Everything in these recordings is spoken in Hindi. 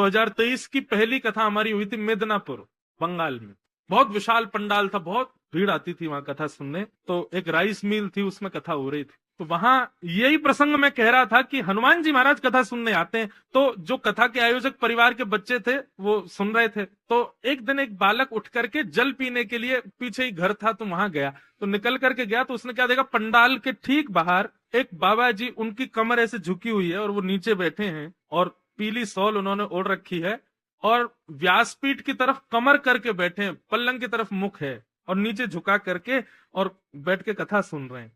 2023 की पहली कथा हमारी हुई थी मिदनापुर, बंगाल में। बहुत विशाल पंडाल था, बहुत भीड़ आती थी वहां कथा सुनने। तो एक राइस मिल थी, उसमें कथा हो रही थी। तो वहां यही प्रसंग मैं कह रहा था कि हनुमान जी महाराज कथा सुनने आते हैं। तो जो कथा के आयोजक परिवार के बच्चे थे वो सुन रहे थे। तो एक दिन एक बालक उठ करके जल पीने के लिए, पीछे ही घर था तो वहां गया। तो निकल करके गया तो उसने क्या देखा, पंडाल के ठीक बाहर एक बाबा जी, उनकी कमर ऐसे झुकी हुई है और वो नीचे बैठे हैं और पीली शॉल उन्होंने ओढ़ रखी है और व्यासपीठ की तरफ कमर करके बैठे हैं, पल्लंग की तरफ मुख है और नीचे झुका करके और बैठ के कथा सुन रहे हैं।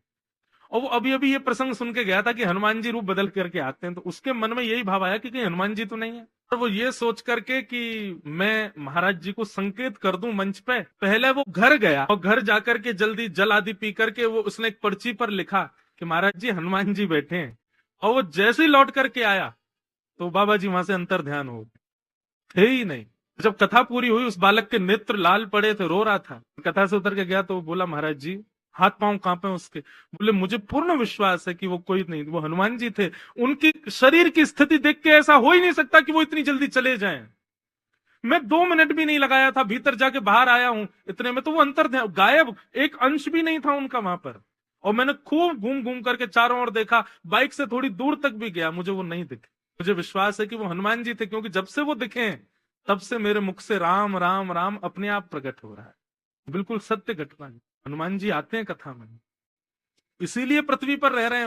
और वो अभी अभी ये प्रसंग सुन के गया था कि हनुमान जी रूप बदल करके आते हैं। तो उसके मन में यही भाव आया कि कहीं हनुमान जी तो नहीं है। और वो ये सोच करके कि मैं महाराज जी को संकेत कर दूं मंच पे, पहले वो घर गया और घर जाकर के जल्दी जल आदि पी करके वो उसने एक पर्ची पर लिखा कि महाराज जी हनुमान जी बैठे हैं। और वो जैसे ही लौट करके आया तो बाबा जी वहां से अंतर ध्यान हो थे ही नहीं। जब कथा पूरी हुई, उस बालक के नेत्र लाल पड़े थे, रो रहा था। कथा से उतर के गया तो बोला महाराज जी, हाथ पांव कांपे उसके। बोले मुझे पूर्ण विश्वास है कि वो कोई नहीं, वो हनुमान जी थे। उनकी शरीर की स्थिति देख के ऐसा हो ही नहीं सकता कि वो इतनी जल्दी चले जाएं। मैं 2 मिनट भी नहीं लगाया था, भीतर जाके बाहर आया हूं, इतने में तो वो अंतर गायब, एक अंश भी नहीं था उनका वहां पर। और मैंने खूब घूम घूम करके चारों ओर देखा, बाइक से थोड़ी दूर तक भी गया, मुझे वो नहीं दिखे। मुझे विश्वास है कि वो हनुमान जी थे, क्योंकि जब से वो दिखे तब से मेरे मुख से राम राम राम अपने आप प्रकट हो रहा है। बिल्कुल सत्य घटना है। हनुमान जी आते हैं कथा में, इसीलिए पृथ्वी पर रह रहे हैं।